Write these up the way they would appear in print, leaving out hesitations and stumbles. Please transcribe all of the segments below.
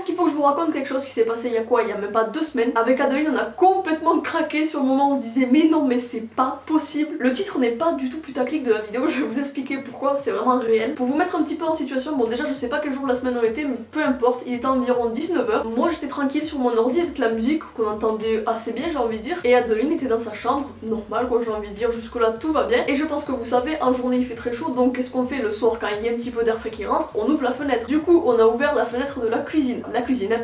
qu'il faut que je vous raconte quelque chose qui s'est passé il y a quoi, il y a même pas 2 semaines. Avec Adeline, on a complètement craqué sur le moment, on se disait mais non mais c'est pas possible. Le titre n'est pas du tout putaclic de la vidéo, je vais vous expliquer pourquoi, c'est vraiment réel. Pour vous mettre un petit peu en situation, bon déjà je sais pas quel jour de la semaine on était, mais peu importe, il était environ 19h. Moi j'étais tranquille sur mon ordi avec la musique qu'on entendait assez bien, j'ai envie de dire, et Adeline était dans sa chambre, normal quoi, j'ai envie de dire, jusque là tout va bien. Et je pense que vous savez, en journée il fait très chaud, donc qu'est-ce qu'on fait le soir quand il y a un petit peu d'air frais qui rentre? On ouvre la fenêtre. Du coup on a ouvert la fenêtre de la cuisine,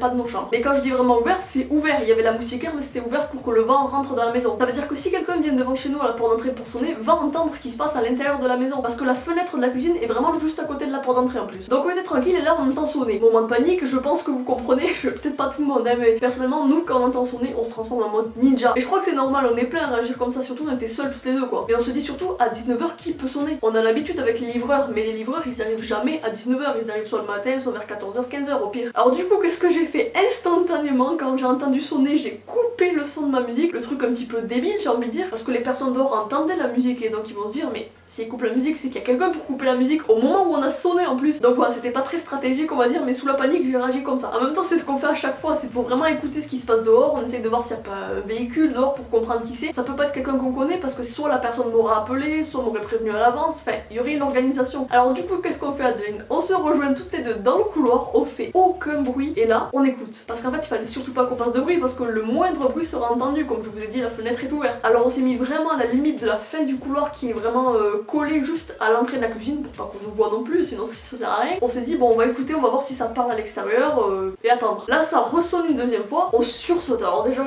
pas de nos chambres. Mais quand je dis vraiment ouvert, c'est ouvert, il y avait la moustiquaire mais c'était ouvert pour que le vent rentre dans la maison. Ça veut dire que si quelqu'un vient devant chez nous à la porte d'entrée pour sonner, va entendre ce qui se passe à l'intérieur de la maison, parce que la fenêtre de la cuisine est vraiment juste à côté de la porte d'entrée en plus. Donc on était tranquille et là on entend sonner. Moment de panique, je pense que vous comprenez, peut-être pas tout le monde, hein, mais personnellement nous quand on entend sonner, on se transforme en mode ninja. Et je crois que c'est normal, on est plein à réagir comme ça, surtout on était seuls toutes les deux quoi. Et on se dit surtout à 19h qui peut sonner. On a l'habitude avec les livreurs, mais les livreurs ils arrivent jamais à 19h, ils arrivent soit le matin, soit vers 14h, 15h au pire. Alors du coup qu'est-ce que j'ai fait instantanément quand j'ai entendu sonner? J'ai coupé le son de ma musique, le truc un petit peu débile j'ai envie de dire, parce que les personnes dehors entendaient la musique et donc ils vont se dire mais s'ils coupent la musique c'est qu'il y a quelqu'un pour couper la musique au moment où on a sonné en plus. Donc voilà, c'était pas très stratégique on va dire, mais sous la panique j'ai réagi comme ça. En même temps c'est ce qu'on fait à chaque fois, c'est pour vraiment écouter ce qui se passe dehors, on essaye de voir s'il n'y a pas un véhicule dehors pour comprendre qui c'est. Ça peut pas être quelqu'un qu'on connaît parce que soit la personne m'aura appelé, soit m'aurait prévenu à l'avance, enfin il y aurait une organisation. Alors du coup qu'est-ce qu'on fait Adeline? On se rejoint toutes les deux dans le couloir, on fait aucun bruit et là on écoute. Parce qu'en fait il fallait surtout pas qu'on fasse de bruit parce que le moindre bruit sera entendu, comme je vous ai dit la fenêtre est ouverte. Alors on s'est mis vraiment à la limite de la fin du couloir qui est vraiment collé juste à l'entrée de la cuisine pour pas qu'on nous voit non plus, sinon ça sert à rien. On s'est dit bon on va écouter, on va voir si ça parle à l'extérieur et attendre. Là ça ressonne une deuxième fois, on sursaute. Alors déjà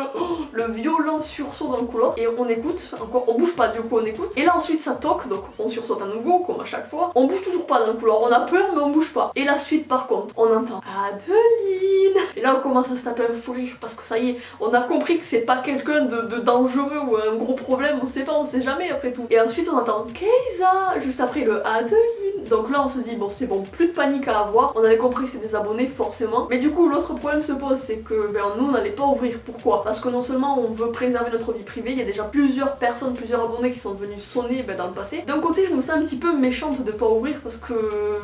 le violent sursaut dans le couloir et on écoute, encore on bouge pas du coup on écoute. Et là ensuite ça toque, donc on sursaute à nouveau comme à chaque fois. On bouge toujours pas dans le couloir, on a peur mais on bouge pas. Et la suite par contre, on entend Adeline. Et là on commence à se taper un fou rire parce que ça y est, on a compris que c'est pas quelqu'un de dangereux ou un gros problème, on sait pas, on sait jamais après tout. Et ensuite on entend Keiza, juste après le Adeline. Donc là on se dit bon c'est bon, plus de panique à avoir. On avait compris que c'était des abonnés forcément. Mais du coup l'autre problème se pose, c'est que nous on n'allait pas ouvrir. Pourquoi? Parce que non seulement on veut préserver notre vie privée, il y a déjà plusieurs personnes, plusieurs abonnés qui sont venus sonner dans le passé. D'un côté je me sens un petit peu méchante de pas ouvrir parce que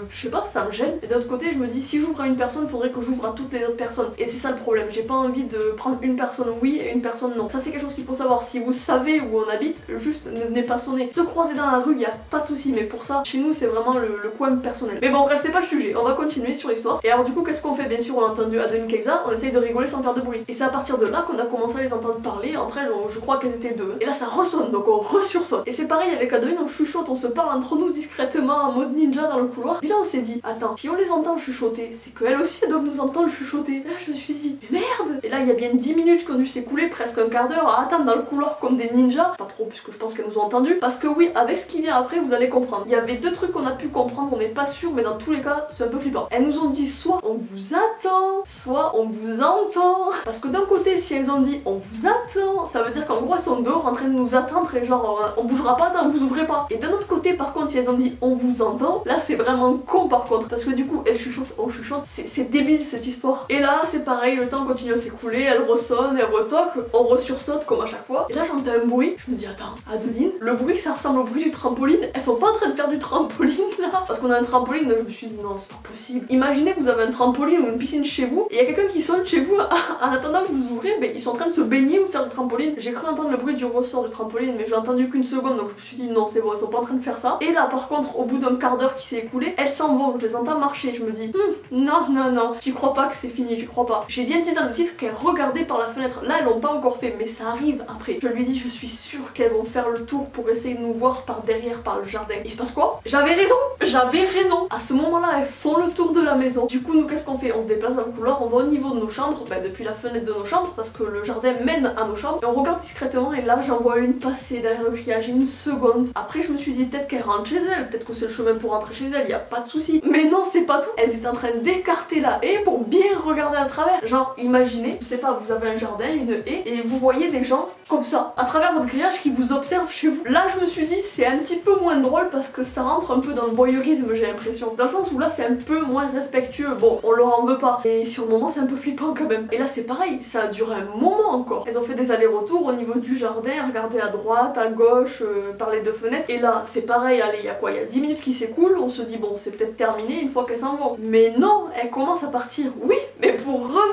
je sais pas, ça me gêne. Et d'un autre côté je me dis si j'ouvre à une personne, faudrait que j'ouvre à toutes les autres personnes. Et c'est ça le problème, j'ai pas envie de prendre une personne oui et une personne non. Ça c'est quelque chose qu'il faut savoir. Si vous savez où on habite, juste ne venez pas sonner. Se croiser dans la rue, y a pas de souci, mais pour ça, chez nous c'est vraiment le coin personnel. Mais bon bref, c'est pas le sujet, on va continuer sur l'histoire. Et alors du coup qu'est-ce qu'on fait? Bien sûr on a entendu Adeline Keiza, on essaye de rigoler sans faire de bruit. Et c'est à partir de là qu'on a commencé à les entendre parler entre elles, je crois qu'elles étaient deux. Et là ça ressonne, donc on resursaute. Et c'est pareil avec Adeline, on chuchote, on se parle entre nous discrètement en mode ninja dans le couloir. Et là on s'est dit, attends, si on les entend chuchoter, c'est qu'elles aussi elles doivent nous entendre chuchoter. Et là je me suis dit, mais merde! Et là il y a bien 10 minutes qu'on dû s'écouler, presque un quart d'heure à attendre dans le couloir comme des ninjas. Pas trop puisque je pense qu'elles nous ont entendu. Parce que oui, avec ce qui vient après vous allez comprendre. Il y avait 2 trucs qu'on a pu comprendre, on n'est pas sûr, mais dans tous les cas c'est un peu flippant. Elles nous ont dit soit on vous attend, soit on vous entend. Parce que d'un côté si elles ont dit on vous attend, ça veut dire qu'en gros elles sont dehors en train de nous attendre et genre on bougera pas tant que vous ouvrez pas. Et d'un autre côté par contre si elles ont dit on vous entend, là c'est vraiment con par contre. Parce que du coup elles chuchotent, on chuchote, c'est débile cette histoire. Et là c'est pareil, le temps continue à s'écouler, elle ressonne, elle retoque, on resursaute comme à chaque fois. Et là j'entends un bruit, je me dis attends, Adeline, le bruit ça ressemble au bruit du trampoline, elles sont pas en train de faire du trampoline là. Parce qu'on a un trampoline, je me suis dit non c'est pas possible. Imaginez que vous avez un trampoline ou une piscine chez vous et il y a quelqu'un qui sonne chez vous en attendant que vous ouvrez, mais ils sont en train de se baigner ou faire du trampoline. J'ai cru entendre le bruit du ressort du trampoline mais j'ai entendu qu'une seconde donc je me suis dit non c'est bon, ils sont pas en train de faire ça. Et là par contre au bout d'un quart d'heure qui s'est écoulé, elles s'en vont, je les entends marcher, je me dis non non non, j'y crois pas que c'est fini, j'y crois pas. J'ai bien dit dans le titre qu'elles regardaient par la fenêtre, là elles l'ont pas encore fait mais ça arrive après. Je lui dis je suis sûre qu'elles vont faire le tour pour essayer de nous voir par derrière, par le jardin. Il se passe quoi? J'avais raison. À ce moment là elles font le tour de la maison. Du coup nous qu'est-ce qu'on fait? On se déplace dans le couloir, on va au niveau de nos chambres, depuis la fenêtre de nos chambres parce que le jardin mène à nos chambres et on regarde discrètement et là j'en vois une passer derrière le grillage une seconde. Après je me suis dit peut-être qu'elle rentre chez elle, peut-être que c'est le chemin pour rentrer chez elle, y a pas de souci. Mais non c'est pas tout, elles étaient en train d'écarter la haie pour bien regarder à travers. Genre imaginez, je sais pas, vous avez un jardin, une haie et vous voyez des gens comme ça à travers votre grillage qui vous observent chez vous. Là je me suis dit c'est un petit peu moins drôle parce que ça rentre un peu dans le voyeurisme j'ai l'impression. Dans le sens où là c'est un peu moins respectueux. Bon on leur en veut pas. Et sur le moment c'est un peu flippant quand même. Et là c'est pareil, ça a duré un moment encore. Elles ont fait des allers-retours au niveau du jardin, regarder à droite, à gauche, par les 2 fenêtres. Et là c'est pareil, allez il y a quoi? Il y a 10 minutes qui s'écoulent, on se dit bon c'est peut-être terminé une fois qu'elles s'en vont. Mais non, elles commencent à partir. Oui, mais pour revenir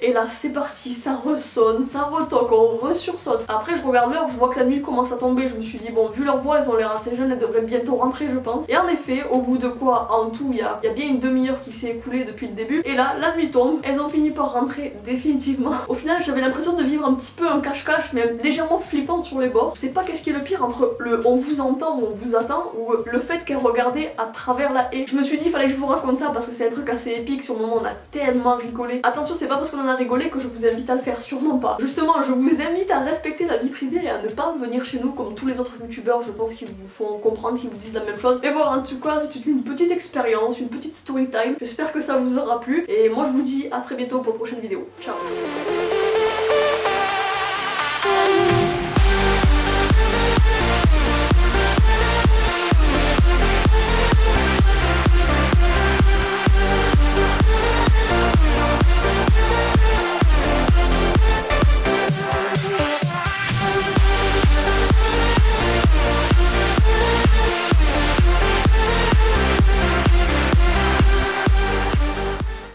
et là c'est parti, ça ressonne, ça retoque, on resursaute. Après je regarde l'heure, je vois que la nuit commence à tomber, je me suis dit bon vu leur voix elles ont l'air assez jeunes, elles devraient bientôt rentrer je pense. Et en effet au bout de quoi en tout il y a bien une demi-heure qui s'est écoulée depuis le début, et là la nuit tombe, elles ont fini par rentrer définitivement. Au final j'avais l'impression de vivre un petit peu un cache-cache mais légèrement flippant sur les bords. Je sais pas qu'est-ce qui est le pire entre le on vous entend ou on vous attend ou le fait qu'elle regardait à travers la haie. Je me suis dit fallait que je vous raconte ça parce que c'est un truc assez épique, sur le moment on a tellement rigolé. Attention c'est pas parce qu'on en a rigolé que je vous invite à le faire, sûrement pas. Justement je vous invite à respecter la vie privée et à ne pas venir chez nous comme tous les autres youtubeurs, je pense qu'ils vous font comprendre, qu'ils vous disent la même chose. Mais voilà, en tout cas c'est une petite expérience, une petite story time. J'espère que ça vous aura plu et moi je vous dis à très bientôt pour une prochaine vidéo. Ciao.